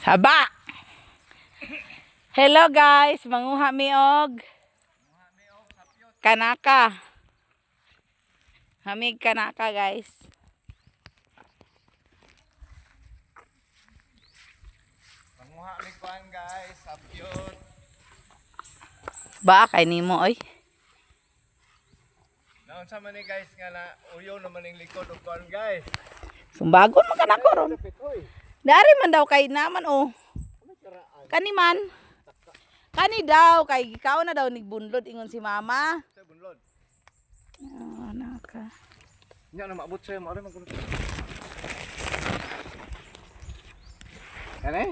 Haba. Hello guys, manguha mi og kanaka. Hamig kanaka guys. Manguha mi kuan guys, sapyot. Ba kay nimo oy. Naon sa man ni guys nga na uyo naman ning likod og kuan guys. Sumbagon man kanako ron. Dari man daw kay naman oh. Kani man. Kani daw kay ikaw na daw nigbunlod ingon si mama. Sa bunlod. Oh, naka. Nya na maabot sa mo man kuno. Kani?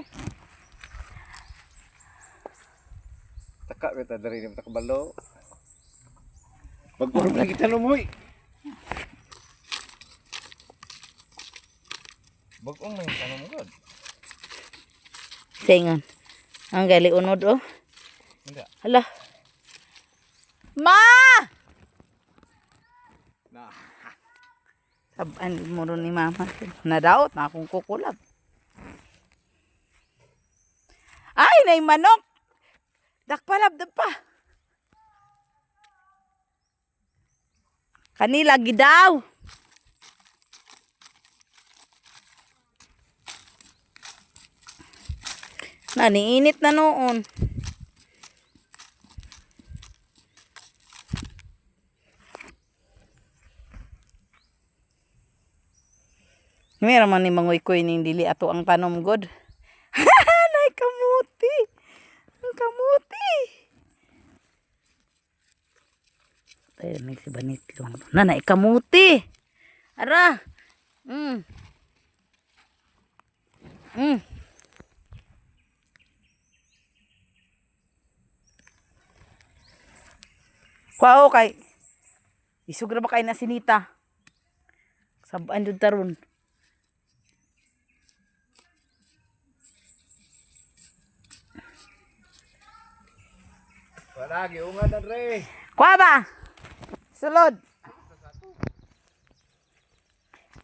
Taka kita dari ni takabalo. Bagpuro lagi tanong mo. Bagong may tanong mo god. Singon. Ang gali unod oh. Hindi. Hala. Ma! Na. Saban mo ron ni mama. Nadaot na akong kukulab. Ay, nay manok. Dakpalab pa. Kanila gidaw. Naniinit na noon. Meron man ni manguy-kuy ning dili ato ang tanom god. Nay kamuti. Ang kamuti. Tayo may si banitlong. Nanay kamuti. Ara. Kuwao kay isug ra ba kay na sinita. Sabaan jud taron. Wala giungad na re. Kuha ba? Sulod.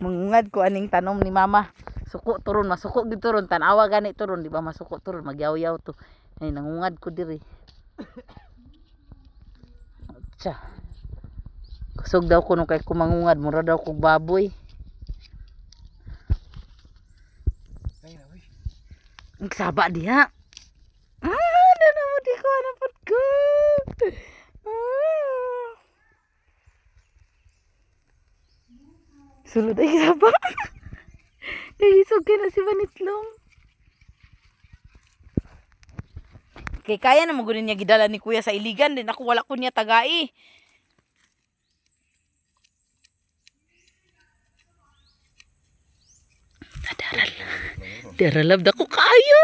Mungungad ko aning tanom ni mama. Suko turon, masuko gid turon, tanawa gani turon, di ba masuko turon, magyaw-yaw to. Ay nangungad ko diri. Tsa. Kusog daw ko nung kay kumangungad, mura daw kog baboy. Ay na uy. Ang saba diha. Dana mo di ko anapot ko. Sulod ay saba. Nagisog ka na si Banitlong. Kay kaya na magunin niya gidala ni kuya sa iligan din. Ako wala ko niya tagai. Daralab na ko kayo.